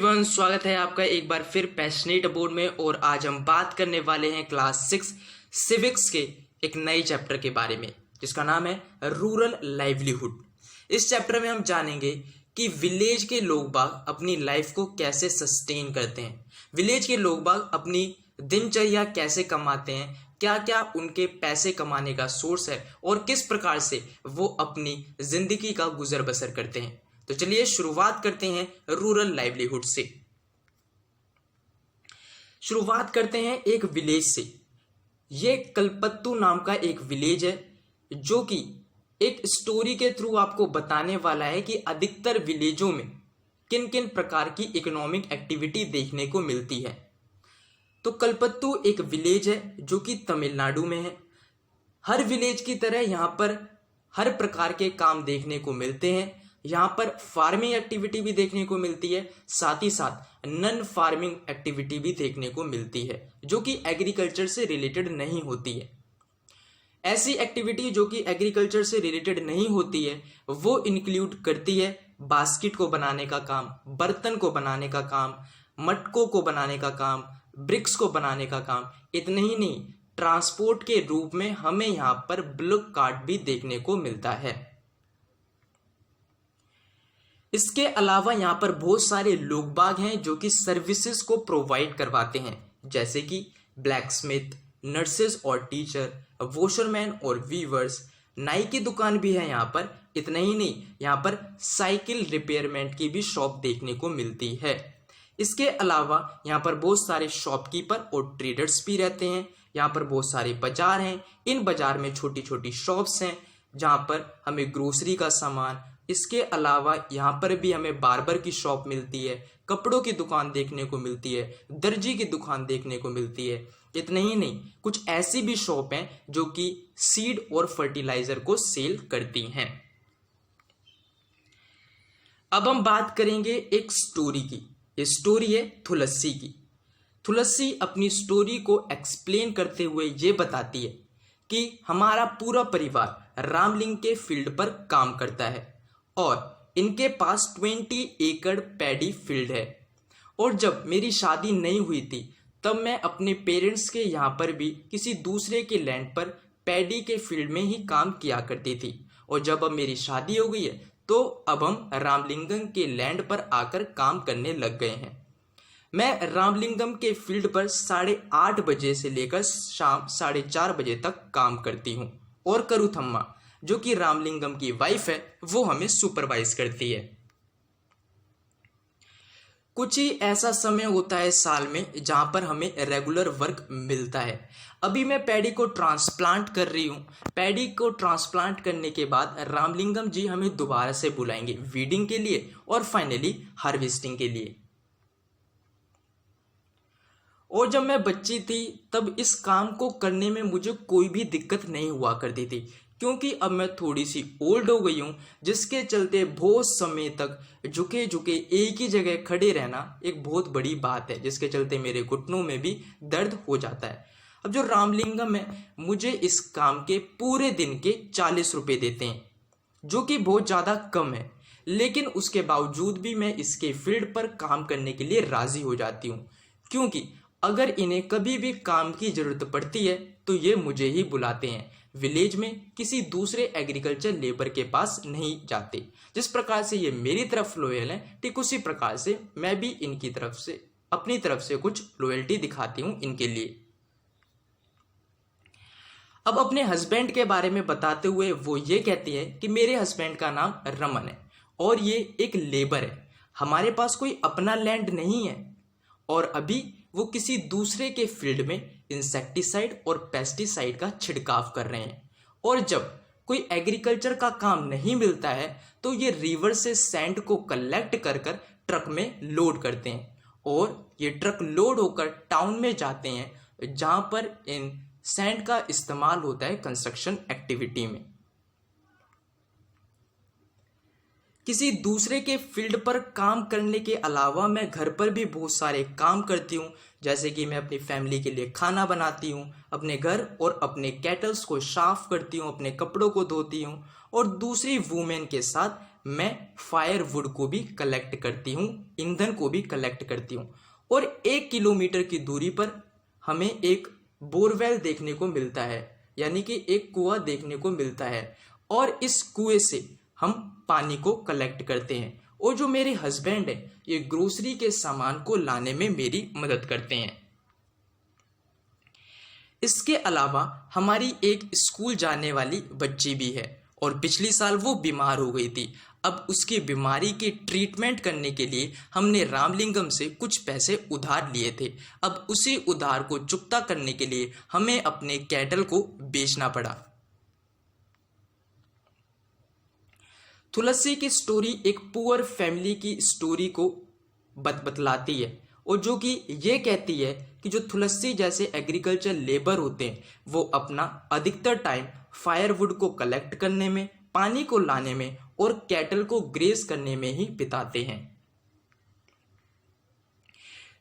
Everyone, स्वागत है आपका एक बार फिर पैशनेट बोर्ड में। और आज हम बात करने वाले हैं क्लास 6 सिविक्स के एक नए चैप्टर के बारे में जिसका नाम है रूरल लाइवलीहुड। इस चैप्टर में हम जानेंगे कि विलेज के लोग बाग अपनी लाइफ को कैसे सस्टेन करते हैं, विलेज के लोग बाग अपनी दिनचर्या कैसे कमाते हैं, क्या क्या उनके पैसे कमाने का सोर्स है और किस प्रकार से वो अपनी जिंदगी का गुजर बसर करते हैं। तो चलिए शुरुआत करते हैं रूरल लाइवलीहुड से। शुरुआत करते हैं एक विलेज से। ये कलपत्तू नाम का एक विलेज है जो कि एक स्टोरी के थ्रू आपको बताने वाला है कि अधिकतर विलेजों में किन किन प्रकार की इकोनॉमिक एक्टिविटी देखने को मिलती है। तो कलपत्तू एक विलेज है जो कि तमिलनाडु में है। हर विलेज की तरह यहाँ पर हर प्रकार के काम देखने को मिलते हैं। यहाँ पर फार्मिंग एक्टिविटी भी देखने को मिलती है, साथ ही साथ नॉन फार्मिंग एक्टिविटी भी देखने को मिलती है जो कि एग्रीकल्चर से रिलेटेड नहीं होती है। ऐसी एक्टिविटी जो कि एग्रीकल्चर से रिलेटेड नहीं होती है वो इंक्लूड करती है बास्केट को बनाने का काम, बर्तन को बनाने का काम, मटकों को बनाने का काम, ब्रिक्स को बनाने का काम। इतना ही नहीं, ट्रांसपोर्ट के रूप में हमें यहाँ पर ब्लॉक कार्ट भी देखने को मिलता है। इसके अलावा यहाँ पर बहुत सारे लोग बाग हैं जो कि सर्विसेज को प्रोवाइड करवाते हैं, जैसे कि ब्लैक स्मिथ, नर्सेज और टीचर, वॉशरमैन और वीवर्स, नाई की दुकान भी है यहाँ पर। इतना ही नहीं, यहाँ पर साइकिल रिपेयरमेंट की भी शॉप देखने को मिलती है। इसके अलावा यहाँ पर बहुत सारे शॉपकीपर और ट्रेडर्स भी रहते हैं। यहाँ पर बहुत सारे बाजार हैं, इन बाजार में छोटी छोटी शॉप्स हैं जहाँ पर हमें ग्रोसरी का सामान, इसके अलावा यहाँ पर भी हमें बार्बर की शॉप मिलती है, कपड़ों की दुकान देखने को मिलती है, दर्जी की दुकान देखने को मिलती है। इतना ही नहीं, कुछ ऐसी भी शॉप हैं जो कि सीड और फर्टिलाइजर को सेल करती हैं। अब हम बात करेंगे एक स्टोरी की। ये स्टोरी है तुलसी की। तुलसी अपनी स्टोरी को एक्सप्लेन करते हुए ये बताती है कि हमारा पूरा परिवार रामलिंग के फील्ड पर काम करता है और इनके पास 20 एकड़ पैडी फील्ड है। और जब मेरी शादी नहीं हुई थी तब मैं अपने पेरेंट्स के यहाँ पर भी किसी दूसरे के लैंड पर पैडी के फील्ड में ही काम किया करती थी। और जब अब मेरी शादी हो गई है तो अब हम रामलिंगम के लैंड पर आकर काम करने लग गए हैं। मैं रामलिंगम के फील्ड पर 8:30 बजे से लेकर शाम 4:30 बजे तक काम करती हूँ। और करुथम्मा जो कि रामलिंगम की वाइफ है वो हमें सुपरवाइज करती है। कुछ ही ऐसा समय होता है साल में जहां पर हमें रेगुलर वर्क मिलता है। अभी मैं पैडी को ट्रांसप्लांट कर रही हूं। पैडी को ट्रांसप्लांट करने के बाद रामलिंगम जी हमें दोबारा से बुलाएंगे वीडिंग के लिए और फाइनली हार्वेस्टिंग के लिए। और जब मैं बच्ची थी तब इस काम को करने में मुझे कोई भी दिक्कत नहीं हुआ करती थी, क्योंकि अब मैं थोड़ी सी ओल्ड हो गई हूँ, जिसके चलते बहुत समय तक झुके झुके एक ही जगह खड़े रहना एक बहुत बड़ी बात है, जिसके चलते मेरे घुटनों में भी दर्द हो जाता है। अब जो रामलिंगम है मुझे इस काम के पूरे दिन के 40 रुपये देते हैं, जो कि बहुत ज़्यादा कम है, लेकिन उसके बावजूद भी मैं इसके फील्ड पर काम करने के लिए राज़ी हो जाती हूँ, क्योंकि अगर इन्हें कभी भी काम की ज़रूरत पड़ती है तो ये मुझे ही बुलाते हैं। विलेज में किसी दूसरे एग्रीकल्चर लेबर के पास नहीं जाते। जिस प्रकार से ये मेरी तरफ लॉयल हैं, ठीक उसी प्रकार से मैं भी इनकी तरफ से अपनी तरफ से कुछ लॉयल्टी दिखाती हूँ इनके लिए। अब अपने हस्बैंड के बारे में बताते हुए वो ये कहती है कि मेरे हस्बैंड का नाम रमन है और ये एक लेबर है। हमारे पास कोई अपना लैंड नहीं है और अभी वो किसी दूसरे के फील्ड में इंसेक्टिसाइड और पेस्टिसाइड का छिड़काव कर रहे हैं। और जब कोई एग्रीकल्चर का काम नहीं मिलता है तो ये रिवर से सैंड को कलेक्ट कर कर ट्रक में लोड करते हैं और ये ट्रक लोड होकर टाउन में जाते हैं जहां पर इन सैंड का इस्तेमाल होता है कंस्ट्रक्शन एक्टिविटी में। किसी दूसरे के फील्ड पर काम करने के अलावा मैं घर पर भी बहुत सारे काम करती हूँ, जैसे कि मैं अपनी फैमिली के लिए खाना बनाती हूँ, अपने घर और अपने कैटल्स को साफ करती हूँ, अपने कपड़ों को धोती हूँ और दूसरी वुमेन के साथ मैं फायरवुड को भी कलेक्ट करती हूँ, ईंधन को भी कलेक्ट करती हूँ। और 1 किलोमीटर की दूरी पर हमें एक बोरवेल देखने को मिलता है, यानी कि एक कुआं देखने को मिलता है, और इस कुएं से हम पानी को कलेक्ट करते हैं। और जो मेरे हस्बैंड है ये ग्रोसरी के सामान को लाने में मेरी मदद करते हैं। इसके अलावा हमारी एक स्कूल जाने वाली बच्ची भी है और पिछली साल वो बीमार हो गई थी। अब उसकी बीमारी की ट्रीटमेंट करने के लिए हमने रामलिंगम से कुछ पैसे उधार लिए थे। अब उसी उधार को चुकता करने के लिए हमें अपने कैटल को बेचना पड़ा। तुलसी की स्टोरी एक पुअर फैमिली की स्टोरी को बतलाती है, और जो कि ये कहती है कि जो तुलसी जैसे एग्रीकल्चर लेबर होते हैं वो अपना अधिकतर टाइम फायरवुड को कलेक्ट करने में, पानी को लाने में और कैटल को ग्रेस करने में ही बिताते हैं।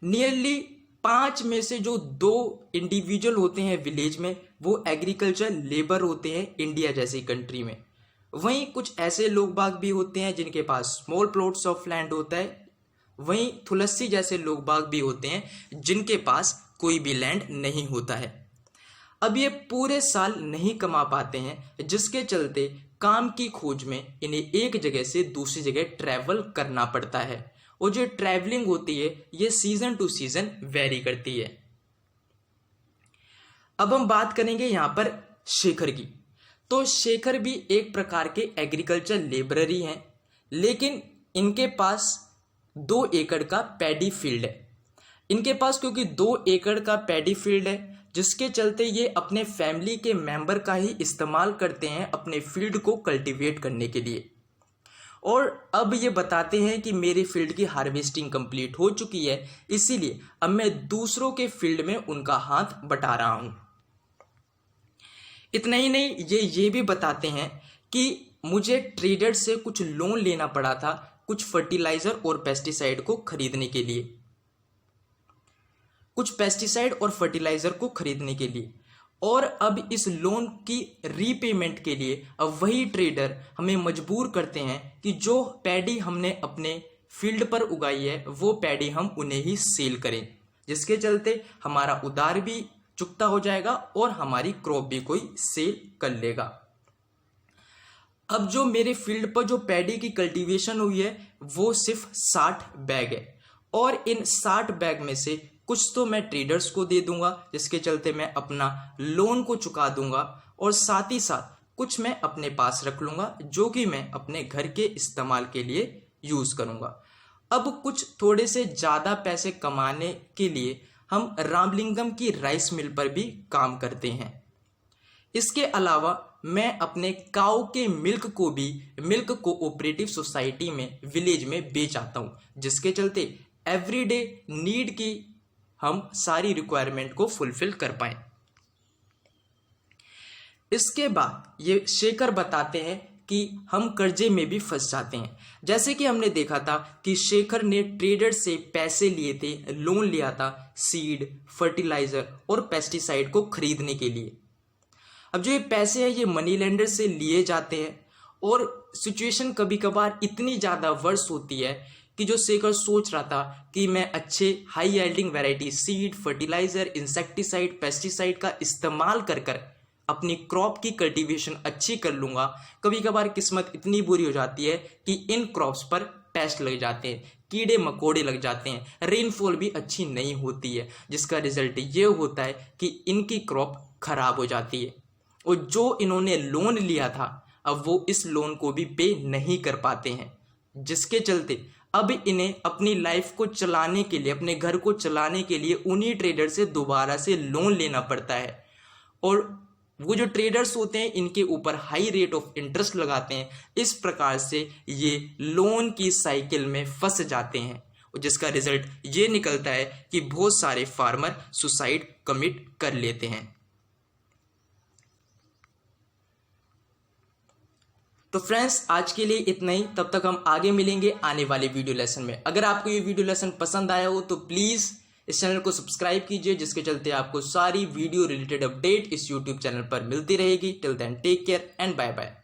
नियरली 5 में से जो 2 इंडिविजुअल होते हैं विलेज में वो एग्रीकल्चर लेबर होते हैं इंडिया जैसी कंट्री में। वहीं कुछ ऐसे लोग बाग भी होते हैं जिनके पास स्मॉल प्लॉट्स ऑफ लैंड होता है। वहीं तुलसी जैसे लोग बाग भी होते हैं जिनके पास कोई भी लैंड नहीं होता है। अब ये पूरे साल नहीं कमा पाते हैं, जिसके चलते काम की खोज में इन्हें एक जगह से दूसरी जगह ट्रैवल करना पड़ता है, और जो ट्रैवलिंग होती है ये सीजन टू सीजन वेरी करती है। अब हम बात करेंगे यहाँ पर शेखर की। तो शेखर भी एक प्रकार के एग्रीकल्चर लेबररी हैं, लेकिन इनके पास 2 एकड़ का पैडी फील्ड है। इनके पास क्योंकि 2 एकड़ का पैडी फील्ड है, जिसके चलते ये अपने फैमिली के मेंबर का ही इस्तेमाल करते हैं अपने फील्ड को कल्टीवेट करने के लिए। और अब ये बताते हैं कि मेरी फील्ड की हार्वेस्टिंग कंप्लीट हो चुकी है, इसीलिए अब मैं दूसरों के फील्ड में उनका हाथ बटा रहा हूं। इतना ही नहीं, ये भी बताते हैं कि मुझे ट्रेडर से कुछ लोन लेना पड़ा था कुछ फर्टिलाइजर और पेस्टिसाइड को खरीदने के लिए, और अब इस लोन की रीपेमेंट के लिए अब वही ट्रेडर हमें मजबूर करते हैं कि जो पैडी हमने अपने फील्ड पर उगाई है वो पैडी हम उन्हें ही सेल करें, जिसके चलते हमारा उधार भी चुकता हो जाएगा और हमारी क्रॉप भी कोई सेल कर लेगा। अब जो मेरे फील्ड पर जो पैडी की कल्टीवेशन हुई है वो सिर्फ 60 बैग है, और इन 60 बैग में से कुछ तो मैं ट्रेडर्स को दे दूंगा, जिसके चलते मैं अपना लोन को चुका दूंगा, और साथ ही साथ कुछ मैं अपने पास रख लूंगा जो कि मैं अपने घर के इस्तेमाल के लिए यूज करूंगा। अब कुछ थोड़े से ज़्यादा पैसे कमाने के लिए हम रामलिंगम की राइस मिल पर भी काम करते हैं। इसके अलावा मैं अपने काऊ के मिल्क को भी मिल्क कोऑपरेटिव सोसाइटी में विलेज में बेच आता हूँ, जिसके चलते एवरीडे नीड की हम सारी रिक्वायरमेंट को फुलफिल कर पाएं। इसके बाद ये शेखर बताते हैं कि हम कर्जे में भी फंस जाते हैं। जैसे कि हमने देखा था कि शेखर ने ट्रेडर से पैसे लिए थे, लोन लिया था सीड, फर्टिलाइजर और पेस्टिसाइड को खरीदने के लिए। अब जो ये पैसे हैं ये मनी लेंडर से लिए जाते हैं, और सिचुएशन कभी कभार इतनी ज़्यादा वर्स होती है कि जो शेखर सोच रहा था कि मैं अच्छे high yielding variety seed, fertiliser, insecticide, pesticide का इस्तेमाल कर कर अपनी क्रॉप की कल्टीवेशन अच्छी कर लूँगा, कभी कभार किस्मत इतनी बुरी हो जाती है कि इन क्रॉप्स पर पेस्ट लग जाते हैं, कीड़े मकोड़े लग जाते हैं, रेनफॉल भी अच्छी नहीं होती है, जिसका रिजल्ट ये होता है कि इनकी क्रॉप खराब हो जाती है। और जो इन्होंने लोन लिया था अब वो इस लोन को भी पे नहीं कर पाते हैं, जिसके चलते अब इन्हें अपनी लाइफ को चलाने के लिए, अपने घर को चलाने के लिए उन्हीं ट्रेडर से दोबारा से लोन लेना पड़ता है। और वो जो ट्रेडर्स होते हैं इनके ऊपर हाई रेट ऑफ इंटरेस्ट लगाते हैं। इस प्रकार से ये लोन की साइकिल में फंस जाते हैं, और जिसका रिजल्ट ये निकलता है कि बहुत सारे फार्मर सुसाइड कमिट कर लेते हैं। तो फ्रेंड्स आज के लिए इतना ही, तब तक हम आगे मिलेंगे आने वाले वीडियो लेसन में। अगर आपको ये वीडियो लेसन पसंद आया हो तो प्लीज़ इस चैनल को सब्सक्राइब कीजिए, जिसके चलते आपको सारी वीडियो रिलेटेड अपडेट इस यूट्यूब चैनल पर मिलती रहेगी। Till then take care and bye bye.